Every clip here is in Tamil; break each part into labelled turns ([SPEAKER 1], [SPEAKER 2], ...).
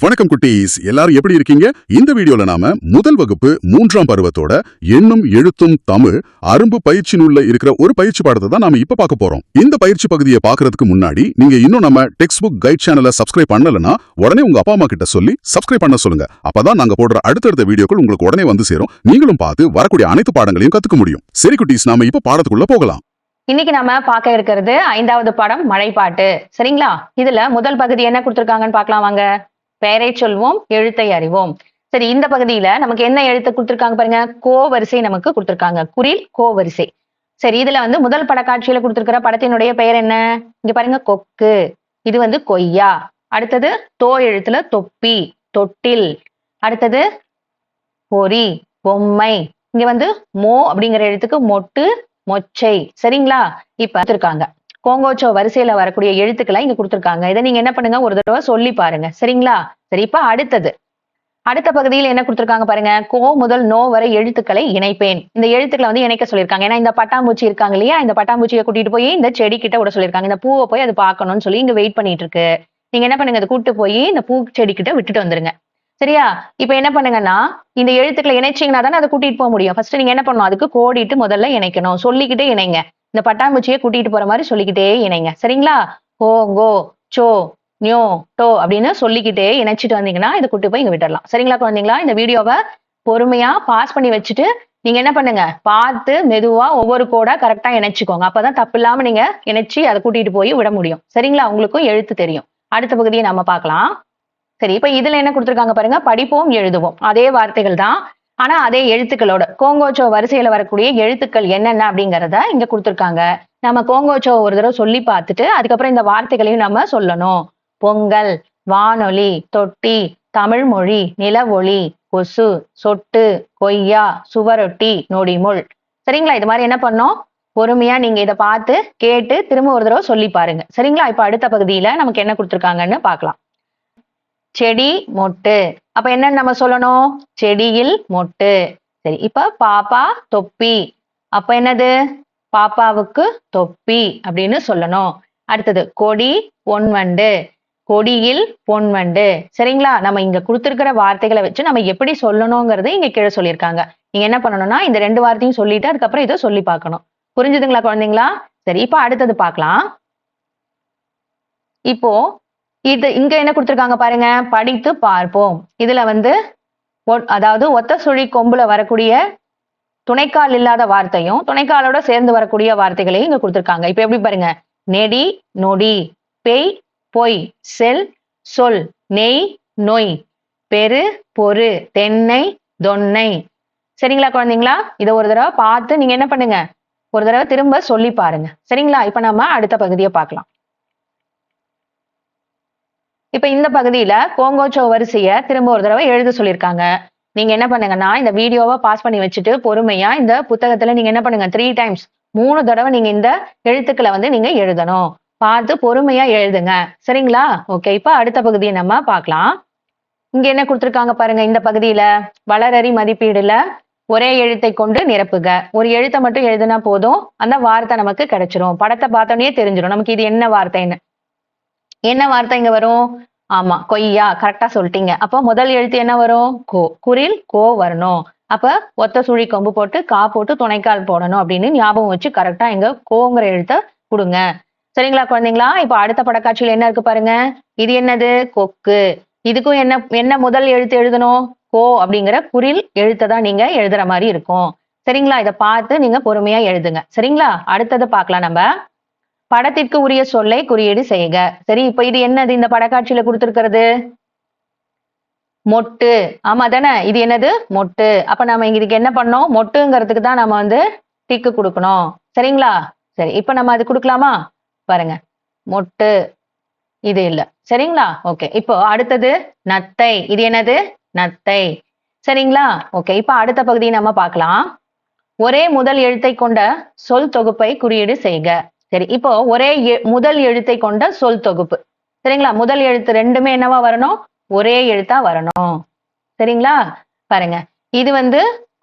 [SPEAKER 1] வணக்கம் குட்டீஸ், எல்லாரும் எப்படி இருக்கீங்க? இந்த வீடியோல நாம முதல் வகுப்பு 3ஆம் பருவத்தோட எண்ணும் எழுத்தும் தமிழ் அரும்பு பயிற்சி நூல்ல இருக்கிற ஒரு பயிற்சி பாடத்தை தான் நாம இப்ப பார்க்க போறோம். இந்த பயிற்சி பகுதியை பார்க்கறதுக்கு முன்னாடி நீங்க இன்னும் நம்ம டெக்ஸ்ட் புக் கைட் சேனலை சப்ஸ்கிரைப் பண்ணலனா உடனே உங்க அப்பா அம்மா கிட்ட சொல்லி சப்ஸ்கிரைப் பண்ண சொல்லுங்க. அப்பதான் நாங்க போடுற அடுத்தடுத்த வீடியோக்கள் உங்களுக்கு உடனே வந்து சேரும். நீங்களும் பார்த்து வரக்கூடிய அனைத்து பாடங்களையும் கத்துக்க முடியும். சரி குட்டீஸ், நாம இப்ப பாடத்துக்குள்ள போகலாம்.
[SPEAKER 2] இன்னைக்கு நம்ம பார்க்க இருக்கிறது 5வது பாடம் மழைப்பாட்டு. சரிங்களா? இதுல முதல் பகுதி என்ன கொடுத்திருக்காங்கன்னு பார்க்கலாம் வாங்க. பெயரை சொல்வோம், எழுத்தை அறிவோம். சரி, இந்த பகுதியில நமக்கு என்ன எழுத்து கொடுத்திருக்காங்க பாருங்க. கோ வரிசை நமக்கு கொடுத்திருக்காங்க. குறில் கோ வரிசை. சரி, இதுல முதல் படக்காட்சியில கொடுத்திருக்கிற படத்தினுடைய பெயர் என்ன? இங்க பாருங்க, கொக்கு. இது கொய்யா. அடுத்தது தோ எழுத்துல தொப்பி, தொட்டில். அடுத்தது பொறி, பொம்மை. இங்க மோ அப்படிங்கிற எழுத்துக்கு மொட்டு, மொச்சை. சரிங்களா? இப்ப இருக்காங்க கோங்கோச்சோ வரிசையில வரக்கூடிய எழுத்துக்களை இங்க கொடுத்திருக்காங்க. இதை நீங்க என்ன பண்ணுங்க, ஒரு தடவை சொல்லி பாருங்க. சரிங்களா? சரி, இப்ப அடுத்த பகுதியில் என்ன கொடுத்திருக்காங்க பாருங்க. கோ முதல் நோ வரை எழுத்துக்களை இணைப்பேன். இந்த எழுத்துக்களை இணைக்க சொல்லியிருக்காங்க. ஏன்னா இந்த பட்டாம்பூச்சி இருக்காங்க இல்லையா, இந்த பட்டாம்பூச்சியை கூட்டிட்டு போய் இந்த செடி கிட்ட விட சொல்லியிருக்காங்க. இந்த பூவை போய் அது பார்க்கணும்னு சொல்லி இங்க வெயிட் பண்ணிட்டு இருக்கு. நீங்க என்ன பண்ணுங்க, அதை கூட்டு போய் இந்த பூ செடி கிட்ட விட்டுட்டு வந்துருங்க. சரியா? இப்ப என்ன பண்ணுங்கன்னா, இந்த எழுத்துக்களை இணைச்சிங்கன்னா தானே அதை கூட்டிட்டு போக முடியும். ஃபர்ஸ்ட் நீங்க என்ன பண்ணணும், அதுக்கு கோடிட்டு முதல்ல இணைக்கணும். சொல்லிக்கிட்டே இணைங்க. இந்த பட்டாம்பூச்சியை கூட்டிட்டு போற மாதிரி சொல்லிக்கிட்டே இணைங்க. சரிங்களா? கோங்கோ சோ நியோ டோ அப்படின்னு சொல்லிக்கிட்டே இணைச்சிட்டு வந்தீங்கன்னா இதை கூட்டு போய் இங்க விட்டுடலாம். சரிங்களா குழந்தைங்களா? இந்த வீடியோவை பொறுமையா பாஸ் பண்ணி வச்சுட்டு நீங்க என்ன பண்ணுங்க, பார்த்து மெதுவா ஒவ்வொரு கோடா கரெக்டா இணைச்சுக்கோங்க. அப்பதான் தப்பு இல்லாம நீங்க இணைச்சு அதை கூட்டிட்டு போய் விட முடியும். சரிங்களா? உங்களுக்கும் எழுத்து தெரியும். அடுத்த பகுதியை நம்ம பார்க்கலாம். சரி, இப்ப இதுல என்ன கொடுத்திருக்காங்க பாருங்க. படிப்போம், எழுதுவோம். அதே வார்த்தைகள் தான், ஆனா அதே எழுத்துக்களோட கோங்கோச்சோ வரிசையில வரக்கூடிய எழுத்துக்கள் என்னென்ன அப்படிங்கறத இங்க கொடுத்திருக்காங்க. நம்ம கோங்கோச்சோ ஒரு தடவை சொல்லி பார்த்துட்டு அதுக்கப்புறம் இந்த வார்த்தைகளையும் நம்ம சொல்லணும். பொங்கல், வானொலி, தொட்டி, தமிழ் மொழி, நிலவொளி, கொசு, சொட்டு, கொய்யா, சுவரொட்டி, நொடிமுள். சரிங்களா? இது மாதிரி என்ன பண்ணோம், பொறுமையா நீங்க இதை பார்த்து கேட்டு திரும்ப ஒரு தடவை சொல்லி பாருங்க. சரிங்களா? இப்ப அடுத்த பகுதியில நமக்கு என்ன கொடுத்திருக்காங்கன்னு பார்க்கலாம். செடி, மொட்டு. அப்ப என்னன்னு நம்ம சொல்லணும், செடியில் மொட்டு. சரி, இப்ப பாப்பா, தொப்பி. அப்ப என்னது, பாப்பாவுக்கு தொப்பி அப்படின்னு சொல்லணும். அடுத்தது கொடி, பொன்வண்டு. கொடியில் பொன்வண்டு. சரிங்களா? நம்ம இங்க கொடுத்திருக்கிற வார்த்தைகளை வச்சு நம்ம எப்படி சொல்லணுங்கிறது இங்க கீழே சொல்லியிருக்காங்க. நீங்க என்ன பண்ணணும்னா இந்த 2 வார்த்தையும் சொல்லிட்டு அதுக்கப்புறம் இதை சொல்லி பார்க்கணும். புரிஞ்சுதுங்களா குழந்தைங்களா? சரி, இப்ப அடுத்தது பார்க்கலாம். இப்போ இங்க என்ன கொடுத்திருக்காங்க பாருங்க. படித்து பார்ப்போம். இதுல அதாவது ஒத்த சுழி கொம்புல வரக்கூடிய துணைக்கால் இல்லாத வார்த்தையும் துணைக்காலோட சேர்ந்து வரக்கூடிய வார்த்தைகளையும் இங்க கொடுத்திருக்காங்க. இப்ப எப்படி பாருங்க. நெடி, நொடி, பெய், பொய், செல், சொல், நெய், நொய், பெரு, பொறு, தென்னை, தொன்னை. சரிங்களா குழந்தைங்களா? இதை ஒரு தடவை பார்த்து நீங்க என்ன பண்ணுங்க, ஒரு தடவை திரும்ப சொல்லி பாருங்க. சரிங்களா? இப்ப நம்ம அடுத்த பகுதியை பார்க்கலாம். இப்ப இந்த பகுதியில கோங்கோச்சோ வரிசைய திரும்ப ஒரு தடவை எழுத சொல்லியிருக்காங்க. நீங்க என்ன பண்ணுங்கன்னா இந்த வீடியோவை பாஸ் பண்ணி வச்சுட்டு பொறுமையா இந்த புத்தகத்துல நீங்க என்ன பண்ணுங்க, 3 டைம்ஸ் 3 தடவை நீங்க இந்த எழுத்துக்களை நீங்க எழுதணும். பார்த்து பொறுமையா எழுதுங்க. சரிங்களா? ஓகே, இப்ப அடுத்த பகுதியை நம்ம பார்க்கலாம். இங்க என்ன கொடுத்திருக்காங்க பாருங்க. இந்த பகுதியில வளரறி மதிப்பீடுல ஒரே எழுத்தை கொண்டு நிரப்புக. ஒரு எழுத்தை மட்டும் எழுதுனா போதும், அந்த வார்த்தை நமக்கு கிடைச்சிரும். படத்தை பார்த்தோன்னே தெரிஞ்சிடும் நமக்கு இது என்ன வார்த்தைன்னு. என்ன வார்த்தை இங்க வரும்? ஆமா, கொய்யா. கரெக்டா சொல்லிட்டீங்க. அப்ப முதல் எழுத்து என்ன வரும்? கோ. குறில் கோ வரணும். அப்ப ஒத்த சுழி கொம்பு போட்டு கா போட்டு துணைக்கால் போடணும் அப்படின்னு ஞாபகம் வச்சு கரெக்டா இங்க கோங்கிற எழுத்த கொடுங்க. சரிங்களா குழந்தைங்களா? இப்ப அடுத்த படக்காட்சியில என்ன இருக்கு பாருங்க. இது என்னது? கொக்கு. இதுக்கும் என்ன முதல் எழுத்து எழுதணும்? கோ அப்படிங்கிற குறில் எழுத்தை தான் நீங்க எழுதுற மாதிரி இருக்கும். சரிங்களா? இதை பார்த்து நீங்க பொறுமையா எழுதுங்க. சரிங்களா? அடுத்தது பார்க்கலாம் நம்ம. படத்திற்கு உரிய சொல்லை குறியீடு செய்க. சரி, இப்ப இது என்னது இந்த படக்காட்சியில கொடுத்திருக்கிறது? மொட்டு. ஆமா தானே? இது என்னது? மொட்டு. அப்ப நம்ம இதுக்கு என்ன பண்ணோம், மொட்டுங்கிறதுக்கு தான் நம்ம டிக்கு கொடுக்கணும். சரிங்களா? சரி, இப்ப நம்ம அது கொடுக்கலாமா? பாருங்க, மொட்டு. இது இல்ல. சரிங்களா? ஓகே, இப்போ அடுத்தது நத்தை. இது என்னது? நத்தை. சரிங்களா? ஓகே, இப்ப அடுத்த பகுதியை நம்ம பார்க்கலாம். ஒரே முதல் எழுத்தை கொண்ட சொல் தொகுப்பை குறியீடு செய்க. சரி, இப்போ ஒரே முதல் எழுத்தை கொண்ட சொல் தொகுப்பு. சரிங்களா? முதல் எழுத்து ரெண்டுமே என்னவா வரணும்? ஒரே எழுத்தா வரணும். சரிங்களா? பாருங்க, இது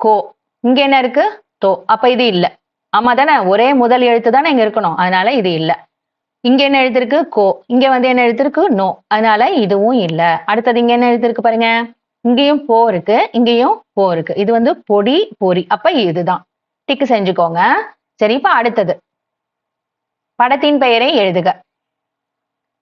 [SPEAKER 2] கோ. இங்க என்ன இருக்கு? தோ. அப்ப இது இல்ல. ஆமா தானே? ஒரே முதல் எழுத்து தானே இங்க இருக்கணும். அதனால இது இல்ல. இங்க என்ன எழுதிருக்கு கோ, இங்க வந்து என்ன எழுதிருக்கு நோ, அதனால இதுவும் இல்ல. அடுத்தது இங்க என்ன எழுதிருக்கு பாருங்க, இங்கேயும் போ இருக்கு, இங்கேயும் போ இருக்கு. இது வந்து பொடி பொரி, அப்ப இதுதான். டிக்கு செஞ்சுக்கோங்க. சரி, இப்ப அடுத்தது படத்தின் பெயரை எழுதுக.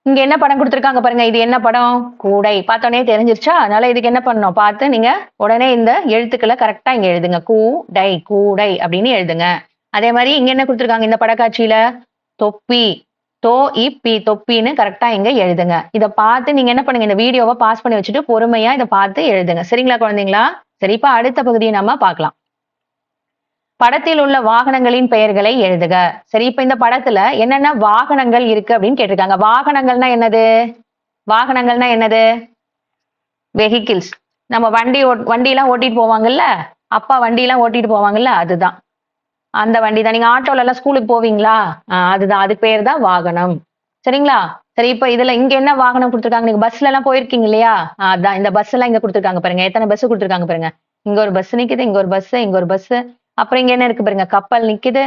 [SPEAKER 2] இங்க என்ன படம் கொடுத்திருக்காங்க பாருங்க, இது என்ன படம்? கூடை. பார்த்தோன்னே தெரிஞ்சிருச்சா? அதனால இதுக்கு என்ன பண்ணணும், பார்த்து நீங்க உடனே இந்த எழுத்துக்களை கரெக்டா இங்க எழுதுங்க. கூடை கூடை அப்படின்னு எழுதுங்க. அதே மாதிரி இங்க என்ன கொடுத்திருக்காங்க இந்த படக்காட்சியில? தொப்பி, தோ இப்பி தொப்பின்னு கரெக்டா இங்க எழுதுங்க. இத பார்த்து நீங்க என்ன பண்ணுங்க, இந்த வீடியோவை பாஸ் பண்ணி வச்சுட்டு பொறுமையா இதை பார்த்து எழுதுங்க. சரிங்களா குழந்தைங்களா? சரி, இப்ப அடுத்த பகுதியை நம்ம பார்க்கலாம். படத்தில் உள்ள வாகனங்களின் பெயர்களை எழுதுக. சரி, இப்ப இந்த படத்துல என்னென்ன வாகனங்கள் இருக்கு அப்படின்னு கேட்டிருக்காங்க. வாகனங்கள்னா என்னது? வாகனங்கள்னா என்னது? வெஹிக்கிள்ஸ். நம்ம வண்டியெல்லாம் ஓட்டிட்டு போவாங்கல்ல, அப்பா வண்டியெல்லாம் ஓட்டிட்டு போவாங்கல்ல, அதுதான். அந்த வண்டி தான். நீங்க ஆட்டோல எல்லாம் ஸ்கூலுக்கு போவீங்களா? அதுதான். அது பேர் தான் வாகனம். சரிங்களா? சரி, இப்ப இதுல இங்க என்ன வாகனம் கொடுத்திருக்காங்க? நீங்க பஸ்ல எல்லாம் போயிருக்கீங்க இல்லையா? அதான் இந்த பஸ் எல்லாம் இங்க கொடுத்திருக்காங்க பாருங்க. எத்தனை பஸ் கொடுத்திருக்காங்க பாருங்க. இங்க ஒரு பஸ் நிக்குது, இங்க ஒரு பஸ், இங்க ஒரு பஸ். அப்புறம் இங்க என்ன இருக்கு பாருங்க, கப்பல் நிக்குது.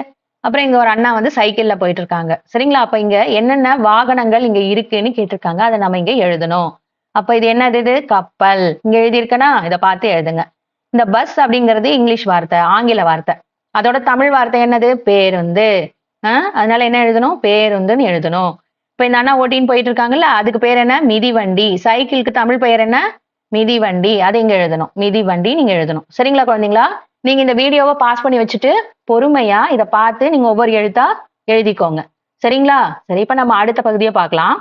[SPEAKER 2] அப்புறம் இங்க ஒரு அண்ணா வந்து சைக்கிள்ல போயிட்டு இருக்காங்க. சரிங்களா? அப்ப இங்க என்னென்ன வாகனங்கள் இங்க இருக்குன்னு கேட்டிருக்காங்க. அதை நம்ம இங்க எழுதணும். அப்ப இது என்னது? இது கப்பல். இங்க எழுதியிருக்கனா? இதை பார்த்து எழுதுங்க. இந்த பஸ் அப்படிங்கிறது இங்கிலீஷ் வார்த்தை, ஆங்கில வார்த்தை. அதோட தமிழ் வார்த்தை என்னது? பேருந்து. அதனால என்ன எழுதணும்? பேருந்துன்னு எழுதணும். இப்ப இந்த அண்ணா ஓட்டின்னு போயிட்டு இருக்காங்கல்ல, அதுக்கு பேர் என்ன? மிதிவண்டி. சைக்கிளுக்கு தமிழ் பெயர் என்ன? மிதிவண்டி. அதை இங்க எழுதணும். மிதிவண்டி நீங்க எழுதணும். சரிங்களா குழந்தைங்களா? நீங்க இந்த வீடியோவை பாஸ் பண்ணி வச்சுட்டு பொறுமையா இதை பார்த்து நீங்க ஒவ்வொரு எழுத்தா எழுதிக்கோங்க. சரிங்களா? சரி, இப்ப நம்ம அடுத்த பகுதியை பார்க்கலாம்.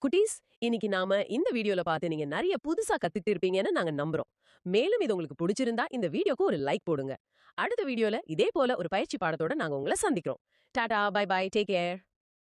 [SPEAKER 3] குட்டீஸ், இன்னைக்கு நாம இந்த வீடியோல பார்த்து நீங்க நிறைய புதுசா கத்துட்டு இருப்பீங்கன்னு நாங்க நம்புறோம். மேலும் இது உங்களுக்கு பிடிச்சிருந்தா இந்த வீடியோக்கு ஒரு லைக் போடுங்க. அடுத்த வீடியோல இதே போல ஒரு பயிற்சி பாடத்தோட நாங்க உங்களை சந்திக்கிறோம். Tata, bye bye, take care.